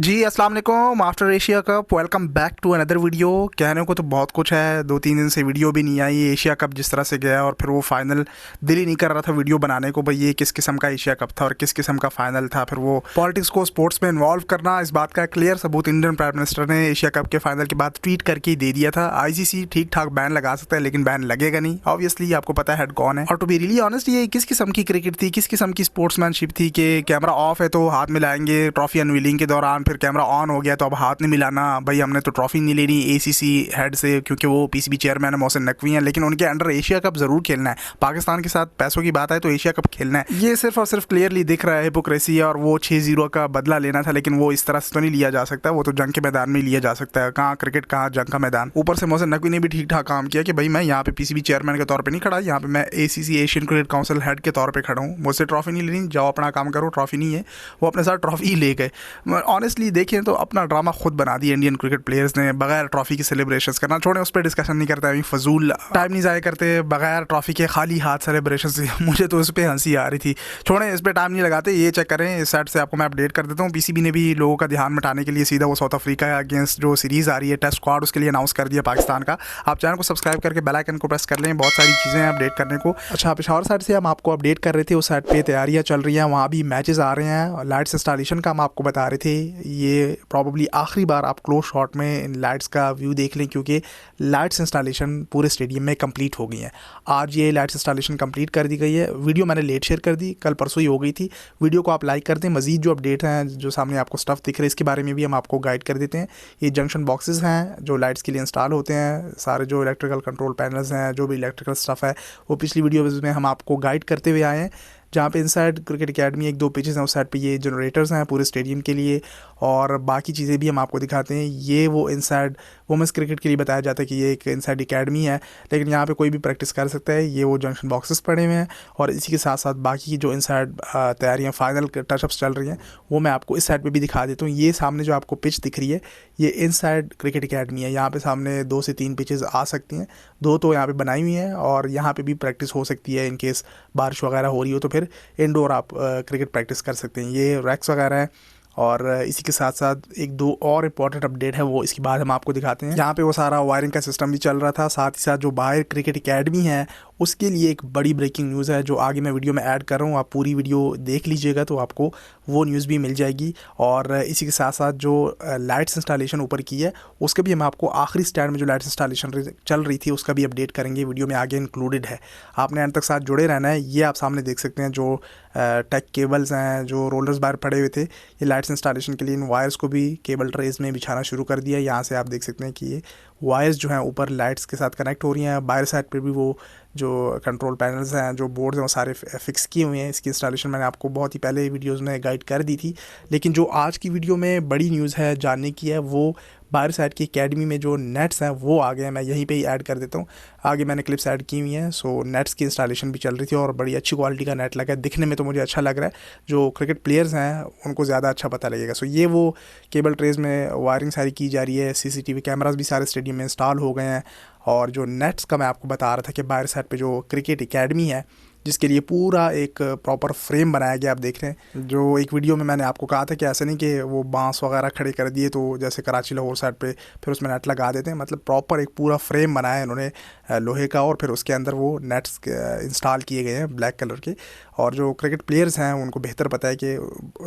जी अस्सलाम वालेकुम। After Asia cup welcome back to another video. कहने को तो बहुत कुछ है, 2-3 दिन से वीडियो भी नहीं आई। एशिया कप जिस तरह से गया और फिर वो फाइनल दिल ही नहीं कर रहा था वीडियो बनाने को, भाई ये किस किस्म का एशिया कप था और किस किस्म का फाइनल था। फिर वो पॉलिटिक्स को स्पोर्ट्स में इन्वॉल्व करना, इस बात का क्लियर सबूत इंडियन प्राइम मिनिस्टर ने एशिया कप के फाइनल के बाद ट्वीट करके ही दे दिया था। ICC ठीक ठाक बैन लगा सकता है लेकिन बैन लगेगा नहीं, ऑब्वियसली आपको पता है हेड कौन है। और टू बी रियली ऑनेस्ट, ये किस किस्म की क्रिकेट थी, किस किस्म की स्पोर्ट्समैनशिप थी कि कैमरा ऑफ है तो हाथ मिलाएंगे ट्रॉफी अनवीलिंग के दौरान, फिर कैमरा ऑन हो गया तो अब हाथ नहीं मिलाना। भाई हमने तो ट्रॉफी नहीं लेनी ACC हेड से, क्योंकि वो PCB चेयरमैन है मोहसिन नकवी हैं, लेकिन उनके अंडर एशिया कप जरूर खेलना है। पाकिस्तान के साथ पैसों की बात आए तो एशिया कप खेलना है। ये सिर्फ और सिर्फ क्लियरली दिख रहा है हिपोक्रेसी, और वो 6-0 का बदला लेना था, लेकिन वो इस तरह से तो नहीं लिया जा सकता। वो तो जंग के मैदान में लिया जा सकता है। कहाँ क्रिकेट, कहाँ जंग का मैदान। ऊपर से मोहसिन नकवी ने भी ठीक ठाक काम किया कि भाई मैं यहाँ पे PCB चेयरमैन के तौर पर नहीं खड़ा, यहाँ पे मैं ACC Asian cricket council head के तौर पर खड़ा हूँ। मुझसे ट्रॉफी नहीं लेनी, जाओ अपना काम करो, ट्रॉफी नहीं है। वो अपने साथ ट्रॉफी ही ले गए। ऑनेस्टली देखें तो अपना ड्रामा खुद बना दिया इंडियन क्रिकेट प्लेयर्स ने। बगैर ट्रॉफी की सेलिब्रेशंस करना छोड़े, उस पर डिस्कशन नहीं करते, अभी फजूल टाइम नहीं ज़ाया करते। बगैर ट्रॉफी के खाली हाथ सेलिब्रेशंस मुझे तो उस पर हंसी आ रही थी। छोड़ें, इस पर टाइम नहीं लगाते। ये चेक करें, इस साइड से आपको मैं अपडेट कर देता हूँ। PCB ने भी लोगों का ध्यान हटाने के लिए सीधा वो साउथ अफ्रीका अगेंस्ट जो सीरीज़ आ रही है टेस्ट स्क्वाड, उसके लिए अनाउंस कर दिया पाकिस्तान का। आप चैनल को सब्सक्राइब करके बेल आइकन को प्रेस कर लें, बहुत सारी चीज़ें हैं अपडेट करने को। अच्छा, पेशावर साइड से हम आपको अपडेट कर रहे थे, उस साइड पर तैयारियाँ चल रही हैं, वहाँ भी मैचेस आ रहे हैं। लाइट्स इंस्टॉलेशन का हम आपको बता रहे थे, ये प्रॉबली आखिरी बार आप क्लोज शॉट में इन लाइट्स का व्यू देख लें, क्योंकि लाइट्स इंस्टॉलेशन पूरे स्टेडियम में कंप्लीट हो गई हैं। आज ये लाइट्स इंस्टॉलेशन कंप्लीट कर दी गई है। वीडियो मैंने लेट शेयर कर दी, कल परसों ही हो गई थी। वीडियो को आप लाइक कर दें। मजीद जो अपडेट हैं, जो सामने आपको स्टफ़ दिख रहे हैं, इसके बारे में भी हम आपको गाइड कर देते हैं। ये जंक्शन बॉक्सेस हैं जो लाइट्स के लिए इंस्टॉल होते हैं। सारे जो इलेक्ट्रिकल कंट्रोल पैनल्स हैं, जो भी इलेक्ट्रिकल स्टफ़ है, वो पिछली वीडियोज़ में हम आपको गाइड करते हुए आए हैं। जहाँ पे इनसाइड क्रिकेट एकेडमी 1-2 पिचेस हैं, उस साइड पे ये जनरेटर्स हैं पूरे स्टेडियम के लिए, और बाकी चीज़ें भी हम आपको दिखाते हैं। ये वो इनसाइड वुमेंस क्रिकेट के लिए बताया जाता है कि ये एक इनसाइड एकेडमी है, लेकिन यहाँ पे कोई भी प्रैक्टिस कर सकता है। ये वो जंक्शन बॉक्सेस पड़े हुए हैं, और इसी के साथ साथ बाकी की जो इनसाइड तैयारियाँ फाइनल टचअप्स चल रही हैं, वो मैं आपको इस साइड पर भी दिखा देता हूँ। ये सामने जो आपको पिच दिख रही है, ये इनसाइड क्रिकेट एकेडमी है। यहाँ पर सामने 2 से 3 पिचेज़ आ सकती हैं, 2 तो यहाँ पर बनाई हुई हैं, और यहाँ पर भी प्रैक्टिस हो सकती है। इनकेस बारिश वगैरह हो रही हो तो फिर इंडोर आप क्रिकेट प्रैक्टिस कर सकते हैं। ये रैक्स वगैरह हैं, और इसी के साथ साथ 1-2 और इम्पॉर्टेंट अपडेट है, वो इसके बाद हम आपको दिखाते हैं। यहाँ पे वो सारा वायरिंग का सिस्टम भी चल रहा था। साथ ही साथ जो बाहर क्रिकेट एकेडमी है, उसके लिए एक बड़ी ब्रेकिंग न्यूज़ है जो आगे मैं वीडियो में ऐड कर रहा हूँ। आप पूरी वीडियो देख लीजिएगा तो आपको वो न्यूज़ भी मिल जाएगी। और इसी के साथ साथ जो लाइट्स इंस्टॉलेशन ऊपर की है, उसके भी हम आपको आखिरी स्टैंड में जो लाइट्स इंस्टॉलेशन चल रही थी उसका भी अपडेट करेंगे, वीडियो में आगे इंक्लूडेड है। आपने अंत तक साथ जुड़े रहना है। ये आप सामने देख सकते हैं जो टेक केबल्स हैं, जो रोलर्स बाहर पड़े हुए थे, ये लाइट्स इंस्टॉलेशन के लिए इन वायर्स को भी केबल ट्रेज में बिछाना शुरू कर दिया। यहाँ से आप देख सकते हैं कि ये वायर्स जो हैं ऊपर लाइट्स के साथ कनेक्ट हो रही हैं। बाहर साइड पे भी वो जो कंट्रोल पैनल्स हैं, जो बोर्ड्स हैं, वो सारे फिक्स किए हुए हैं। इसकी इंस्टॉलेशन मैंने आपको बहुत ही पहले वीडियोज़ में गाइड कर दी थी, लेकिन जो आज की वीडियो में बड़ी न्यूज़ है जानने की है, वो बाहर साइड की एकेडमी में जो नेट्स हैं वो आ गए हैं। मैं यहीं पे ही ऐड कर देता हूँ, आगे मैंने क्लिप्स ऐड की हुई हैं। सो नेट्स की इंस्टॉलेशन भी चल रही थी, और बड़ी अच्छी क्वालिटी का नेट लगा है। दिखने में तो मुझे अच्छा लग रहा है, जो क्रिकेट प्लेयर्स हैं उनको ज़्यादा अच्छा पता लगेगा। सो ये वो केबल ट्रेज में वायरिंग सारी की जा रही है। CCTV कैमरास भी सारे स्टेडियम में इंस्टॉल हो गए हैं। और जो नेट्स का मैं आपको बता रहा था कि बाहर साइड पे जो क्रिकेट एकेडमी है, जिसके लिए पूरा एक प्रॉपर फ्रेम बनाया गया, आप देख रहे हैं। जो एक वीडियो में मैंने आपको कहा था कि ऐसा नहीं कि वो बांस वगैरह खड़े कर दिए तो जैसे कराची लाहौर साइड पे फिर उसमें नेट लगा देते हैं, मतलब प्रॉपर एक पूरा फ्रेम बनाया है इन्होंने लोहे का, और फिर उसके अंदर वो नेट्स इंस्टॉल किए गए हैं ब्लैक कलर के। और जो क्रिकेट प्लेयर्स हैं उनको बेहतर पता है कि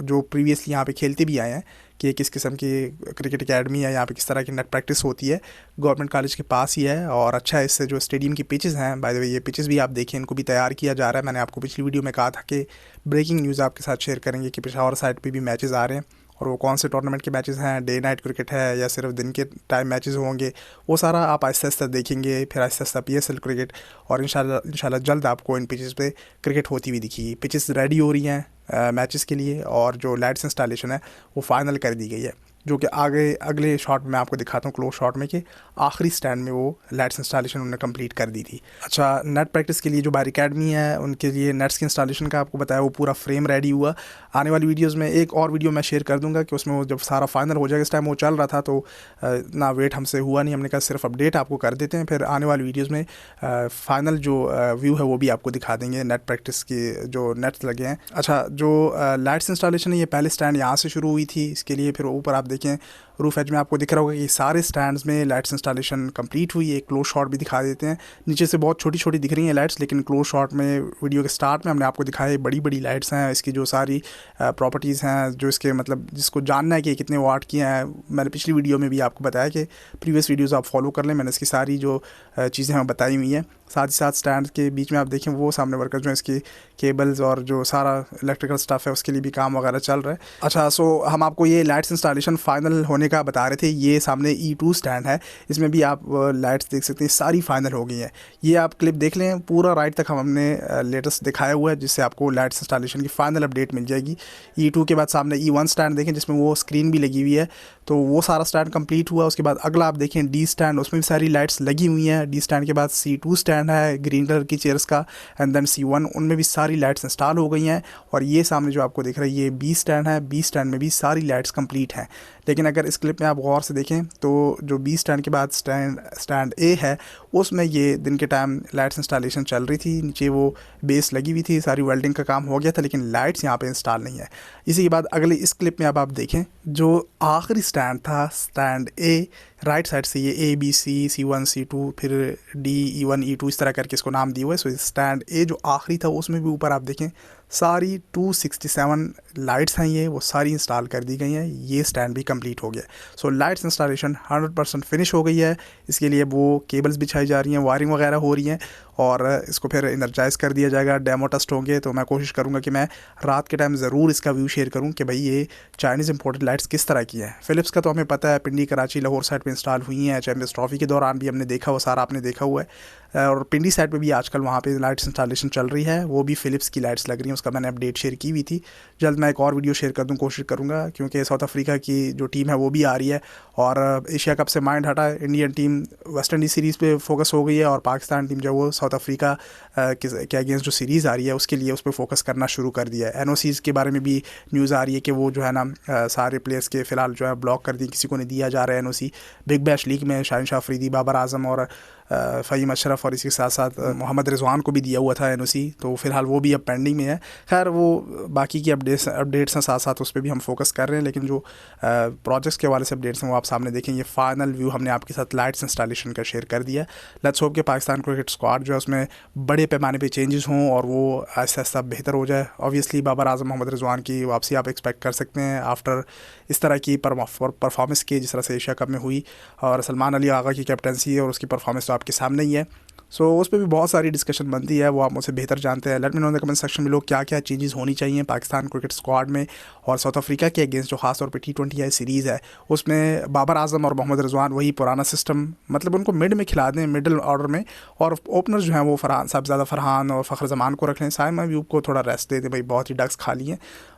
जो प्रीवियसली यहाँ पे खेलते भी आए हैं कि किस किस्म की क्रिकेट एकेडमी है, यहाँ पे किस तरह की नेट प्रैक्टिस होती है। गवर्नमेंट कॉलेज के पास ही है, और अच्छा है। इससे जो स्टेडियम की पिचेस हैं, बाय द वे ये पिचेस भी आप देखें, इनको भी तैयार किया जा रहा है। मैंने आपको पिछली वीडियो में कहा था कि ब्रेकिंग न्यूज़ आपके साथ शेयर करेंगे कि पेशावर साइड पे भी मैचेस आ रहे हैं, और वो कौन से टूर्नामेंट के मैचेस हैं, डे नाइट क्रिकेट है या सिर्फ दिन के टाइम मैचेस होंगे, वो सारा आप आहिस्ता आहिस्ता देखेंगे। फिर आहिस्ता आहिस्ता PSL क्रिकेट, और इंशाल्लाह जल्द आपको इन पिचेस पे क्रिकेट होती हुई दिखेगी। पिचेस रेडी हो रही हैं मैचेस के लिए, और जो लाइट्स इंस्टॉलेशन है वो फाइनल कर दी गई है। जो कि आगे अगले शॉट में आपको दिखाता हूँ, क्लोज शॉट में, कि आखिरी स्टैंड में वो लाइट्स इंस्टॉलेशन उन्होंने कंप्लीट कर दी थी। अच्छा, नेट प्रैक्टिस के लिए जो बार अकेडमी है उनके लिए नेट्स की इंस्टॉलेशन का आपको बताया, वो पूरा फ्रेम रेडी हुआ। आने वाली वीडियोज़ में एक और वीडियो मैं शेयर कर दूँगा कि उसमें वो जब सारा फाइनल हो जाएगा, इस टाइम वो चल रहा था तो ना वेट हमसे हुआ नहीं, हमने कहा सिर्फ अपडेट आपको कर देते हैं, फिर आने वाली वीडियोज़ में फाइनल जो व्यू है वो भी आपको दिखा देंगे नेट प्रैक्टिस के जो नेट्स लगे हैं। अच्छा, जो लाइट्स इंस्टॉलेशन है ये पहले स्टैंड यहाँ से शुरू हुई थी, इसके लिए फिर ऊपर आप देखें रूफ एज में आपको दिख रहा होगा कि सारे स्टैंड्स में लाइट्स इंस्टॉलेशन कंप्लीट हुई। एक क्लोज शॉट भी दिखा देते हैं, नीचे से बहुत छोटी छोटी दिख रही हैं लाइट्स, लेकिन क्लोज शॉट में वीडियो के स्टार्ट में हमने आपको दिखाया बड़ी बड़ी लाइट्स हैं। इसकी जो सारी प्रॉपर्टीज़ हैं, जो इसके मतलब जिसको जानना है कि कितने वाट की हैं, मैंने पिछली वीडियो में भी आपको बताया कि प्रीवियस वीडियोज़ आप फॉलो कर लें, मैंने इसकी सारी जो चीज़ें हमें बताई हुई हैं। साथ ही साथ स्टैंड के बीच में आप देखें वो सामने वर्कर जो है इसकी केबल्स और जो सारा इलेक्ट्रिकल स्टफ़ है उसके लिए भी काम वगैरह चल रहा है। अच्छा, सो हम आपको ये लाइट्स इंस्टॉलेशन फाइनल होने का बता रहे थे। ये सामने E2 स्टैंड है, इसमें भी आप लाइट्स देख सकते हैं, सारी फाइनल हो गई हैं। ये आप क्लिप देख लें, पूरा राइट तक हमने लेटेस्ट दिखाया हुआ है, जिससे आपको लाइट्स इंस्टॉलेशन की फाइनल अपडेट मिल जाएगी। E2 के बाद सामने E1 स्टैंड देखें, जिसमें वो स्क्रीन भी लगी हुई है, तो वो सारा स्टैंड कंप्लीट हुआ। उसके बाद अगला आप देखें D स्टैंड, उसमें भी सारी लाइट्स लगी हुई हैं। D स्टैंड के बाद C2 स्टैंड है ग्रीन कलर की चेयर्स का, एंड देन C1, उनमें भी सारी लाइट्स इंस्टॉल हो गई हैं। और ये सामने जो आपको दिख रहा है ये B स्टैंड है, B स्टैंड में भी सारी लाइट्स कंप्लीट हैं। लेकिन अगर इस क्लिप में आप गौर से देखें तो जो B स्टैंड के बाद स्टैंड A है, उसमें ये दिन के टाइम लाइट्स इंस्टॉलेशन चल रही थी, नीचे वो बेस लगी हुई थी, सारी वेल्डिंग का काम हो गया था, लेकिन लाइट्स यहाँ पे इंस्टॉल नहीं है। इसी के बाद अगले इस क्लिप में अब आप देखें जो आखिरी स्टैंड था, स्टैंड A, राइट साइड से ये A B C C1 C2 फिर D E1 E2 इस तरह करके इसको नाम दिए हुए। सो स्टैंड A जो आखिरी था उसमें भी ऊपर आप देखें सारी 267 लाइट्स हैं, ये वो सारी इंस्टॉल कर दी गई हैं। ये स्टैंड भी कंप्लीट हो गया। सो लाइट्स इंस्टॉलेशन 100% फिनिश हो गई है। इसके लिए वो केबल्स बिछाई जा रही हैं, वायरिंग वगैरह हो रही हैं, और इसको फिर इनर्जाइज़ कर दिया जाएगा। डेमो टेस्ट होंगे, तो मैं कोशिश करूँगा कि मैं रात के टाइम ज़रूर इसका व्यू शेयर करूँ कि भाई ये चाइनीज़ इंपोर्टेड लाइट्स किस तरह की हैं। फ़िलिप्स का तो हमें पता है, पिंडी, कराची, लाहौर साइड पे इंस्टॉल हुई हैं। चैंपियंस ट्रॉफी के दौरान भी हमने देखा, वो सारा आपने देखा हुआ है। और पिंडी साइड पे भी आजकल वहाँ पे लाइट्स इंस्टॉलेशन चल रही है, वो भी फ़िलिप्स की लाइट्स लग रही हैं। उसका मैंने अपडेट शेयर की हुई थी, जल्द मैं एक और वीडियो शेयर कर दूँ, कोशिश करूँगा, क्योंकि साउथ अफ्रीका की जो टीम है वो भी आ रही है। और एशिया कप से माइंड हटा, Indian team West Indies series पे फोकस हो गई है, और पाकिस्तान टीम जो वो साउथ अफ्रीका के अगेंस्ट जो सीरीज़ आ रही है उसके लिए उस पर फोकस करना शुरू कर दिया है। NOCs के बारे में भी न्यूज़ आ रही है कि वो जो है ना सारे प्लेयर्स के फ़िलहाल जो है ब्लॉक कर दी, किसी को नहीं दिया जा रहा है NOC। बिग बैश लीग में शाहिन शाह अफरीदी, बाबर आजम और फ़हीम अशरफ, और इसके साथ साथ मोहम्मद रिजवान को भी दिया हुआ था NOC, तो फ़िलहाल वो भी अब पेंडिंग में है। खैर वो बाकी की अपडेट्स हैं, साथ साथ उस पर भी हम फोकस कर रहे हैं, लेकिन जो प्रोजेक्ट्स के हवाले से अपडेट्स हैं वो आप सामने देखें। ये फाइनल व्यू हमने आपके साथ लाइट्स इंस्टॉलेशन का शेयर कर दिया। लेट्स होप कि पाकिस्तान क्रिकेट स्क्वाड जो है उसमें बड़े पैमाने पे चेंजेस हों और वो आहिस्ता आहिस्ता बेहतर हो जाए। ऑब्वियसली बाबर आजम, मोहम्मद रिजवान की वापसी आप एक्सपेक्ट कर सकते हैं आफ्टर इस तरह की परफॉर्मेंस की जिस तरह से एशिया कप में हुई, और सलमान अली आगा की कैप्टनसी है और उसकी परफॉर्मेंस तो आपके सामने ही है। सो उस पर भी बहुत सारी डिस्कशन बनती है, वो आप मुझसे बेहतर जानते हैं। Let me know in the comment section में लोग क्या क्या चेंजेस होनी चाहिए पाकिस्तान क्रिकेट स्क्वाड में, और साउथ अफ्रीका के अगेंस्ट जो खास तौर पे T20 है सीरीज़ है उसमें बाबर आजम और मोहम्मद रिजवान वही पुराना सिस्टम, मतलब उनको मिड में खिला दें, मिडिल ऑर्डर में, और ओपनर जो हैं वो साहिबजादा फरहान और फ़खर जमान को रख लें, साइम अयूब को थोड़ा रेस्ट दे दें, भाई बहुत ही डक्स खा लिए,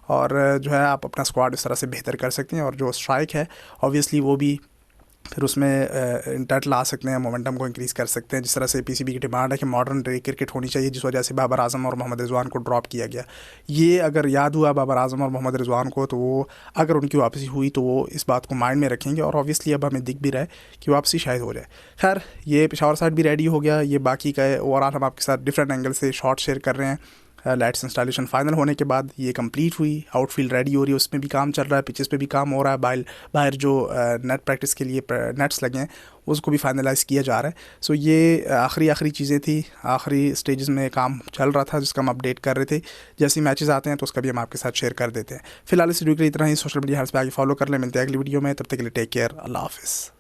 और जो है आप अपना स्क्वाड इस तरह से बेहतर कर सकते हैं। और जो स्ट्राइक है ऑब्वियसली वो भी फिर उसमें इंटैक्ट ला सकते हैं, मोमेंटम को इंक्रीज़ कर सकते हैं, जिस तरह से PCB की डिमांड है कि मॉडर्न डे क्रिकेट होनी चाहिए, जिस वजह से बाबर आजम और मोहम्मद रिजवान को ड्रॉप किया गया। ये अगर याद हुआ बाबर आजम और मोहम्मद रिजवान को, तो वो अगर उनकी वापसी हुई तो वो इस बात को माइंड में रखेंगे, और ऑब्वियसली अब हमें दिख भी रहा है कि वापसी शायद हो जाए। खैर ये पेशावर साइड भी रेडी हो गया, ये बाकी का ओवरऑल हम आपके साथ डिफरेंट एंगल से शॉट शेयर कर रहे हैं। लाइट्स इंस्टॉलेशन फाइनल होने के बाद ये कंप्लीट हुई, आउटफील्ड रेडी हो रही है, उसमें भी काम चल रहा है, पिचेस पे भी काम हो रहा है, बाहर जो नेट प्रैक्टिस के लिए नेट्स लगे हैं उसको भी फाइनलाइज़ किया जा रहा है। सो ये आखिरी चीज़ें थी, आखिरी स्टेजेस में काम चल रहा था जिसका हम अपडेट कर रहे थे। जैसे मैचेस आते हैं तो उसका भी हम आपके साथ शेयर कर देते हैं। फिलहाल इस वीडियो के लिए इतना ही। सोशल मीडिया हैंड्स पे आगे फॉलो कर लें, मिलते हैं अगली वीडियो में, तब तक के लिए टेक केयर, अल्लाह हाफिज़।